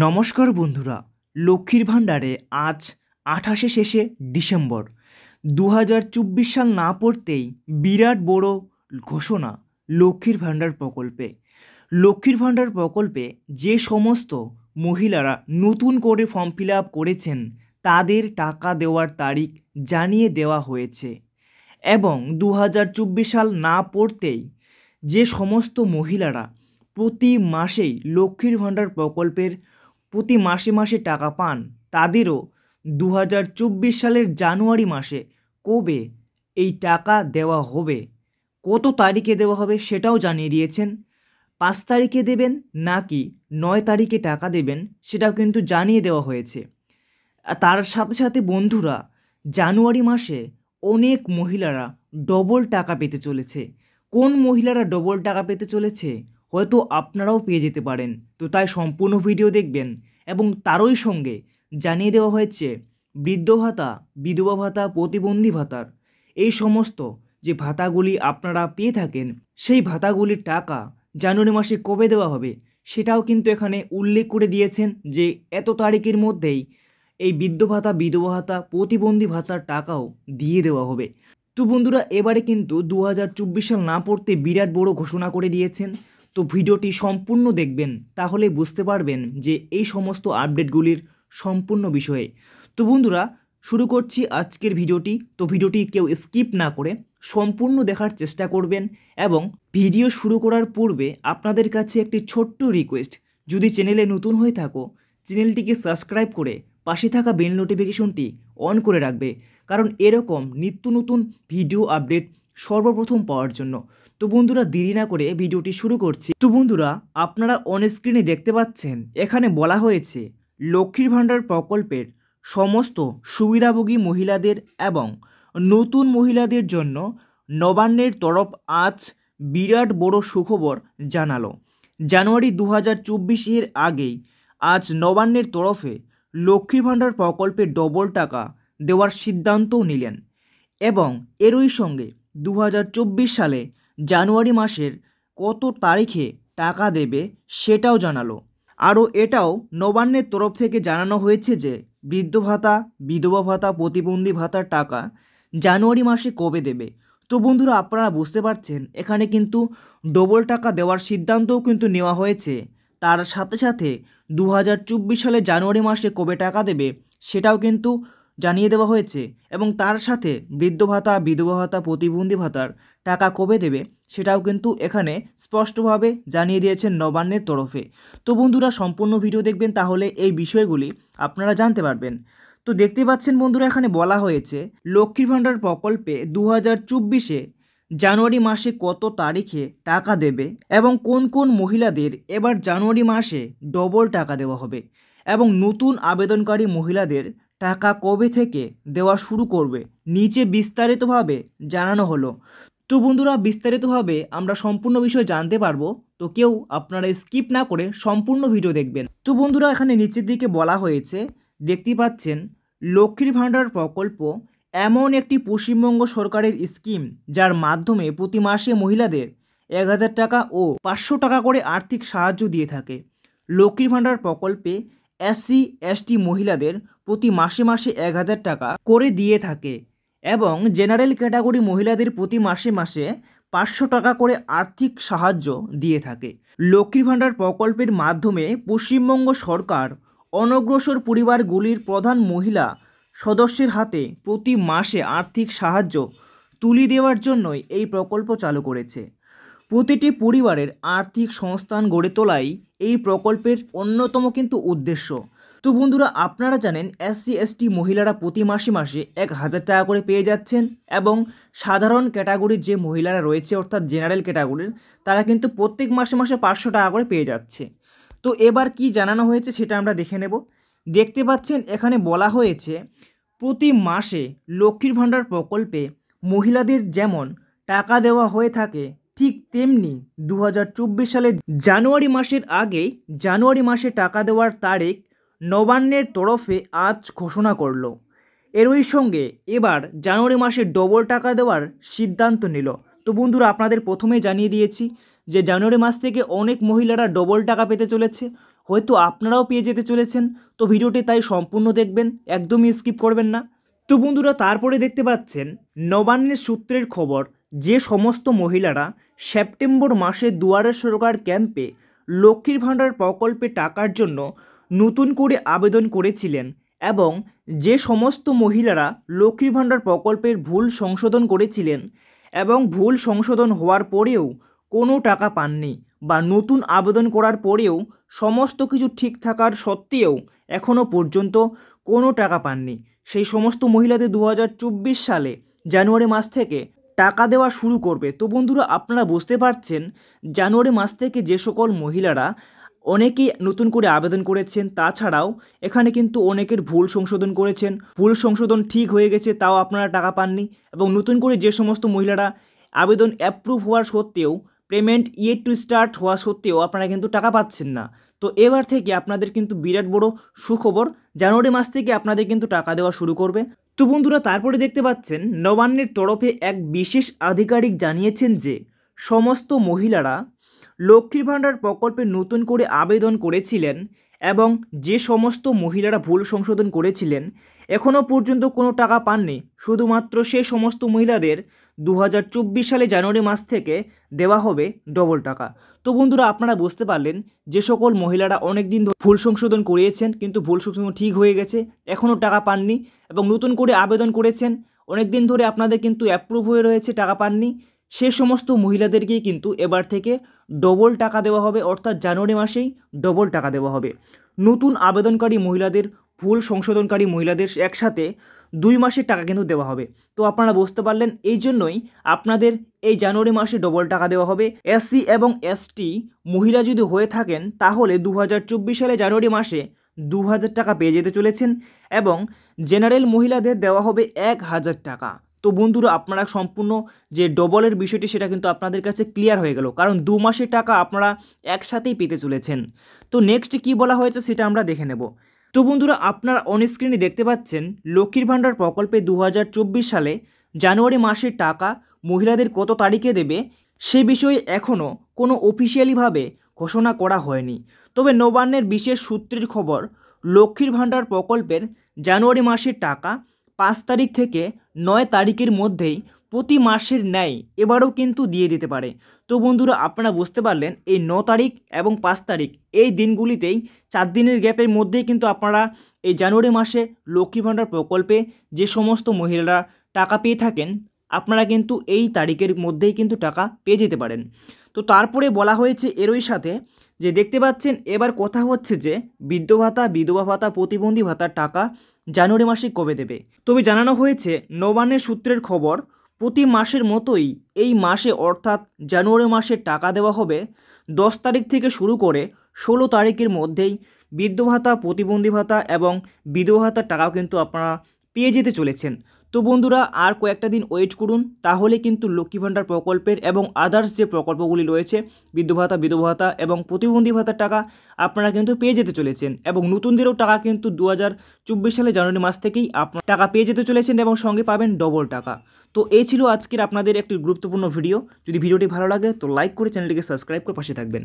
নমস্কার বন্ধুরা, লক্ষ্মীর ভাণ্ডারে আজ 28শে শেষে ডিসেম্বর 2024 সাল না পড়তেই বিরাট বড় ঘোষণা লক্ষ্মীর ভাণ্ডার প্রকল্পে। লক্ষ্মীর ভাণ্ডার প্রকল্পে যে সমস্ত মহিলারা নতুন করে ফর্ম ফিল আপ করেছেন তাদের টাকা দেওয়ার তারিখ জানিয়ে দেওয়া হয়েছে এবং 2024 সাল না পড়তেই যে সমস্ত মহিলারা প্রতি মাসেই লক্ষ্মীর ভাণ্ডার প্রকল্পের প্রতি মাসে মাসে টাকা পান তাদেরও 2024 সালের জানুয়ারি মাসে কবে এই টাকা দেওয়া হবে, কত তারিখে দেওয়া হবে সেটাও জানিয়ে দিয়েছেন। 5 তারিখে দেবেন নাকি 9 তারিখে টাকা দেবেন সেটাও কিন্তু জানিয়ে দেওয়া হয়েছে। তার সাথে সাথে বন্ধুরা, জানুয়ারি মাসে অনেক মহিলারা ডবল টাকা পেতে চলেছে। কোন মহিলারা ডবল টাকা পেতে চলেছে হয়তো আপনারাও পেয়ে যেতে পারেন। তো তাই সম্পূর্ণ ভিডিও দেখবেন এবং তারই সঙ্গে জানিয়ে দেওয়া হয়েছে বৃদ্ধ ভাতা, বিধবা ভাতা, প্রতিবন্ধী ভাতার এই সমস্ত যে ভাতাগুলি আপনারা পেয়ে থাকেন সেই ভাতাগুলির টাকা জানুয়ারি মাসে কবে দেওয়া হবে সেটাও কিন্তু এখানে উল্লেখ করে দিয়েছেন যে এত তারিখের মধ্যেই এই বৃদ্ধ ভাতা, বিধবা ভাতা, প্রতিবন্ধী ভাতার টাকাও দিয়ে দেওয়া হবে। তো বন্ধুরা, এবারে কিন্তু 2024 সাল না পড়তে বিরাট বড় ঘোষণা করে দিয়েছেন। তো ভিডিওটি সম্পূর্ণ দেখবেন, তাহলে বুঝতে পারবেন যে এই সমস্ত আপডেটগুলির সম্পূর্ণ বিষয়ে। তো বন্ধুরা, শুরু করছি আজকের ভিডিওটি। তো ভিডিওটি কেউ স্কিপ না করে সম্পূর্ণ দেখার চেষ্টা করবেন এবং ভিডিও শুরু করার পূর্বে আপনাদের কাছে একটি ছোট্ট রিকোয়েস্ট, যদি চ্যানেলে নতুন হয়ে থাকো চ্যানেলটিকে সাবস্ক্রাইব করে পাশে থাকা বেল নোটিফিকেশনটি অন করে রাখবে, কারণ এরকম নিত্য নতুন ভিডিও আপডেট সর্বপ্রথম পাওয়ার জন্য। তো বন্ধুরা, দেরি না করে ভিডিওটি শুরু করছি। তো বন্ধুরা, আপনারা অন স্ক্রিনে দেখতে পাচ্ছেন এখানে বলা হয়েছে লক্ষ্মীর ভাণ্ডার প্রকল্পের সমস্ত সুবিধাভোগী মহিলাদের এবং নতুন মহিলাদের জন্য নবান্নের তরফ আজ বিরাট বড় সুখবর জানালো। জানুয়ারি 2024 এর আগেই আজ নবান্নের তরফে লক্ষ্মীর ভাণ্ডার প্রকল্পে ডবল টাকা দেওয়ার সিদ্ধান্তও নিলেন এবং এরই সঙ্গে 2024 সালে জানুয়ারি মাসের কত তারিখে টাকা দেবে সেটাও জানালো। আরও এটাও নবান্নের তরফ থেকে জানানো হয়েছে যে বৃদ্ধ ভাতা, বিধবা ভাতা, প্রতিবন্ধী ভাতার টাকা জানুয়ারি মাসে কবে দেবে। তো বন্ধুরা, আপনারা বুঝতে পারছেন এখানে কিন্তু ডবল টাকা দেওয়ার সিদ্ধান্তও কিন্তু নেওয়া হয়েছে। তার সাথে সাথে 2024 সালে জানুয়ারি মাসে কবে টাকা দেবে সেটাও কিন্তু জানিয়ে দেওয়া হয়েছে এবং তার সাথে বৃদ্ধ ভাতা, বিধবা ভাতা, প্রতিবন্ধী ভাতার টাকা কবে দেবে সেটাও কিন্তু এখানে স্পষ্টভাবে জানিয়ে দিয়েছেন নবান্নের তরফে। তো বন্ধুরা, সম্পূর্ণ ভিডিও দেখবেন, তাহলে এই বিষয়গুলি আপনারা জানতে পারবেন। তো দেখতে পাচ্ছেন বন্ধুরা, এখানে বলা হয়েছে লক্ষ্মীর ভাণ্ডার প্রকল্পে 2024-এ জানুয়ারি মাসে কত তারিখে টাকা দেবে এবং কোন কোন মহিলাদের এবার জানুয়ারি মাসে ডবল টাকা দেওয়া হবে এবং নতুন আবেদনকারী মহিলাদের টাকা কবে থেকে দেওয়া শুরু করবে নিচে বিস্তারিতভাবে জানানো হলো। তো বন্ধুরা, বিস্তারিতভাবে আমরা সম্পূর্ণ বিষয় জানতে পারবো, তো কেউ আপনারা স্কিপ না করে সম্পূর্ণ ভিডিও দেখবেন। তো বন্ধুরা, এখানে নিচের দিকে বলা হয়েছে, দেখতেই পাচ্ছেন লক্ষ্মীর ভাণ্ডার প্রকল্প এমন একটি পশ্চিমবঙ্গ সরকারের স্কিম যার মাধ্যমে প্রতি মাসে মহিলাদের 1000 টাকা ও 500 টাকা করে আর্থিক সাহায্য দিয়ে থাকে। লক্ষ্মীর ভাণ্ডার প্রকল্পে SC ST মহিলাদের প্রতি মাসে মাসে 1000 টাকা করে দিয়ে থাকে এবং জেনারেল ক্যাটাগরি মহিলাদের প্রতি মাসে মাসে 500 টাকা করে আর্থিক সাহায্য দিয়ে থাকে। লক্ষ্মীর ভাণ্ডার প্রকল্পের মাধ্যমে পশ্চিমবঙ্গ সরকার অনগ্রসর পরিবারগুলির প্রধান মহিলা সদস্যের হাতে প্রতি মাসে আর্থিক সাহায্য তুলে দেওয়ার জন্যই এই প্রকল্প চালু করেছে। প্রতিটি পরিবারের আর্থিক সংস্থান গড়ে তোলাই এই প্রকল্পের অন্যতম কিন্তু উদ্দেশ্য। তো বন্ধুরা, আপনারা জানেন SC ST মহিলারা প্রতি মাসে মাসে 1000 টাকা করে পেয়ে যাচ্ছেন এবং সাধারণ ক্যাটাগরির যে মহিলারা রয়েছে অর্থাৎ জেনারেল ক্যাটাগরির তারা কিন্তু প্রত্যেক মাসে মাসে 500 টাকা করে পেয়ে যাচ্ছে। তো এবার কি জানানো হয়েছে সেটা আমরা দেখে নেব। দেখতে পাচ্ছেন এখানে বলা হয়েছে প্রতি মাসে লক্ষ্মীর ভাণ্ডার প্রকল্পে মহিলাদের যেমন টাকা দেওয়া হয়ে থাকে ঠিক তেমনি 2024 সালের জানুয়ারি মাসের আগেই জানুয়ারি মাসে টাকা দেওয়ার তারিখ নবান্নের তরফে আজ ঘোষণা করলো। এরই সঙ্গে এবার জানুয়ারি মাসে ডবল টাকা দেওয়ার সিদ্ধান্ত নিল। তো বন্ধুরা, আপনাদের প্রথমেই জানিয়ে দিয়েছি যে জানুয়ারি মাস থেকে অনেক মহিলারা ডবল টাকা পেতে চলেছে, হয়তো আপনারাও পেয়ে যেতে চলেছেন। তো ভিডিওটি তাই সম্পূর্ণ দেখবেন, একদমই স্কিপ করবেন না। তো বন্ধুরা, তারপরে দেখতে পাচ্ছেন নবান্নের সূত্রের খবর, যে সমস্ত মহিলারা সেপ্টেম্বর মাসে দুয়ারে সরকার ক্যাম্পে লক্ষ্মীর ভাণ্ডার প্রকল্পে টাকার জন্য নতুন করে আবেদন করেছিলেন এবং যে সমস্ত মহিলারা লক্ষ্মীর ভাণ্ডার প্রকল্পের ভুল সংশোধন করেছিলেন এবং ভুল সংশোধন হওয়ার পরেও কোনো টাকা পাননি বা নতুন আবেদন করার পরেও সমস্ত কিছু ঠিক থাকার সত্ত্বেও এখনও পর্যন্ত কোনো টাকা পাননি, সেই সমস্ত মহিলাদের 2024 সালে জানুয়ারি মাস থেকে টাকা দেওয়া শুরু করবে। তো বন্ধুরা, আপনারা বুঝতে পারছেন জানুয়ারি মাস থেকে যে সকল মহিলারা অনেকেই নতুন করে আবেদন করেছেন, তাছাড়াও এখানে কিন্তু অনেকের ভুল সংশোধন করেছেন, ভুল সংশোধন ঠিক হয়ে গেছে তাও আপনারা টাকা পাননি, এবং নতুন করে যে সমস্ত মহিলারা আবেদন অ্যাপ্রুভ হওয়ার সত্ত্বেও পেমেন্ট ইয়েট টু স্টার্ট হওয়া সত্ত্বেও আপনারা কিন্তু টাকা পাচ্ছেন না। তো এবার থেকে আপনাদের কিন্তু বিরাট বড় সুখবর, জানুয়ারি মাস থেকে আপনাদের কিন্তু টাকা দেওয়া শুরু করবে। তো বন্ধুরা, তারপরে দেখতে পাচ্ছেন নবান্নের তরফে এক বিশেষ আধিকারিক জানিয়েছেন যে সমস্ত মহিলারা লক্ষ্মীর ভাণ্ডার প্রকল্পে নতুন করে আবেদন করেছিলেন এবং যে সমস্ত মহিলারা ভুল সংশোধন করেছিলেন এখনও পর্যন্ত কোনো টাকা পাননি, শুধুমাত্র সেই সমস্ত মহিলাদের 2024 সালে জানুয়ারি মাস থেকে দেওয়া হবে ডবল টাকা। তো বন্ধুরা, আপনারা বুঝতে পারলেন যে সকল মহিলারা অনেক দিন ধরে ভুল সংশোধন করিয়েছেন কিন্তু ভুল সংশোধন ঠিক হয়ে গেছে, এখনও টাকা পাননি এবং নতুন করে আবেদন করেছেন, অনেক দিন ধরে আপনাদের কিন্তু অ্যাপ্রুভ হয়ে রয়েছে, টাকা পাননি, সে সমস্ত মহিলাদেরকেই কিন্তু এবার থেকে ডবল টাকা দেওয়া হবে, অর্থাৎ জানুয়ারি মাসেই ডবল টাকা দেওয়া হবে। নতুন আবেদনকারী মহিলাদের, ভুল সংশোধনকারী মহিলাদের একসাথে 2 মাসের টাকা কিন্তু দেওয়া হবে। তো আপনারা বুঝতে পারলেন, এই জন্যই আপনাদের এই জানুয়ারি মাসে ডবল টাকা দেওয়া হবে। এসসি এবং এসটি মহিলা যদি হয়ে থাকেন তাহলে 2024 সালে জানুয়ারি মাসে 2000 টাকা পেয়ে যেতে চলেছেন এবং জেনারেল মহিলাদের দেওয়া হবে 1000 টাকা। তো বন্ধুরা, আপনারা সম্পূর্ণ যে ডবলের বিষয়টি সেটা কিন্তু আপনাদের কাছে ক্লিয়ার হয়ে গেল, কারণ 2 মাসের টাকা আপনারা একসাথেই পেতে চলেছেন। তো নেক্সট কি বলা হয়েছে সেটা আমরা দেখে নেব। তো বন্ধুরা, আপনারা অন স্ক্রিনে দেখতে পাচ্ছেন লক্ষ্মীর ভাণ্ডার প্রকল্পে 2024 সালে জানুয়ারি মাসের টাকা মহিলাদের কত তারিখে দেবে সে বিষয়ে এখনও কোনো অফিসিয়ালিভাবে ঘোষণা করা হয়নি। তবে নবান্নের বিশেষ সূত্রের খবর, লক্ষ্মীর ভাণ্ডার প্রকল্পের জানুয়ারি মাসের টাকা 5 তারিখ থেকে 9 তারিখের মধ্যেই প্রতি মাসের ন্যায় এবারও কিন্তু দিয়ে দিতে পারে। তো বন্ধুরা, আপনারা বুঝতে পারলেন এই 9 তারিখ এবং 5 তারিখ এই দিনগুলিতেই 4 দিনের গ্যাপের মধ্যেই কিন্তু আপনারা এই জানুয়ারি মাসে লক্ষ্মী ভাণ্ডার প্রকল্পে যে সমস্ত মহিলারা টাকা পেয়ে থাকেন আপনারা কিন্তু এই তারিখের মধ্যেই কিন্তু টাকা পেয়ে যেতে পারেন। তো তারপরে বলা হয়েছে এরই সাথে যে দেখতে পাচ্ছেন এবার কথা হচ্ছে যে বৃদ্ধ ভাতা, বিধবা ভাতা, প্রতিবন্ধী ভাতার টাকা জানুয়ারি মাসে কবে দেবে। তবে জানানো হয়েছে নবান্নের সূত্রের খবর, প্রতি মাসের মতোই এই মাসে অর্থাৎ জানুয়ারি মাসে টাকা দেওয়া হবে। 10 তারিখ থেকে শুরু করে 16 তারিখের মধ্যেই বৃদ্ধ ভাতা, প্রতিবন্ধী ভাতা এবং বিধবা ভাতার টাকাও কিন্তু আপনারা পেয়ে যেতে চলেছেন। তো বন্ধুরা, আর কয়েকটা দিন ওয়েট করুন, তাহলে কিন্তু লক্ষ্মী ভাণ্ডার প্রকল্পের এবং আদার্স যে প্রকল্পগুলি রয়েছে বৃদ্ধ ভাতা, বিধবা ভাতা এবং প্রতিবন্ধী ভাতার টাকা আপনারা কিন্তু পেয়ে যেতে চলেছেন এবং নতুনদেরও টাকা কিন্তু 2024 সালে জানুয়ারি মাস থেকেই আপনারা টাকা পেয়ে যেতে চলেছেন এবং সঙ্গে পাবেন ডবল টাকা। তো এই ছিল আজকের আপনাদের একটি গুরুত্বপূর্ণ ভিডিও। যদি ভিডিওটি ভালো লাগে তো লাইক করে চ্যানেলটিকে সাবস্ক্রাইব করে পাশে থাকবেন।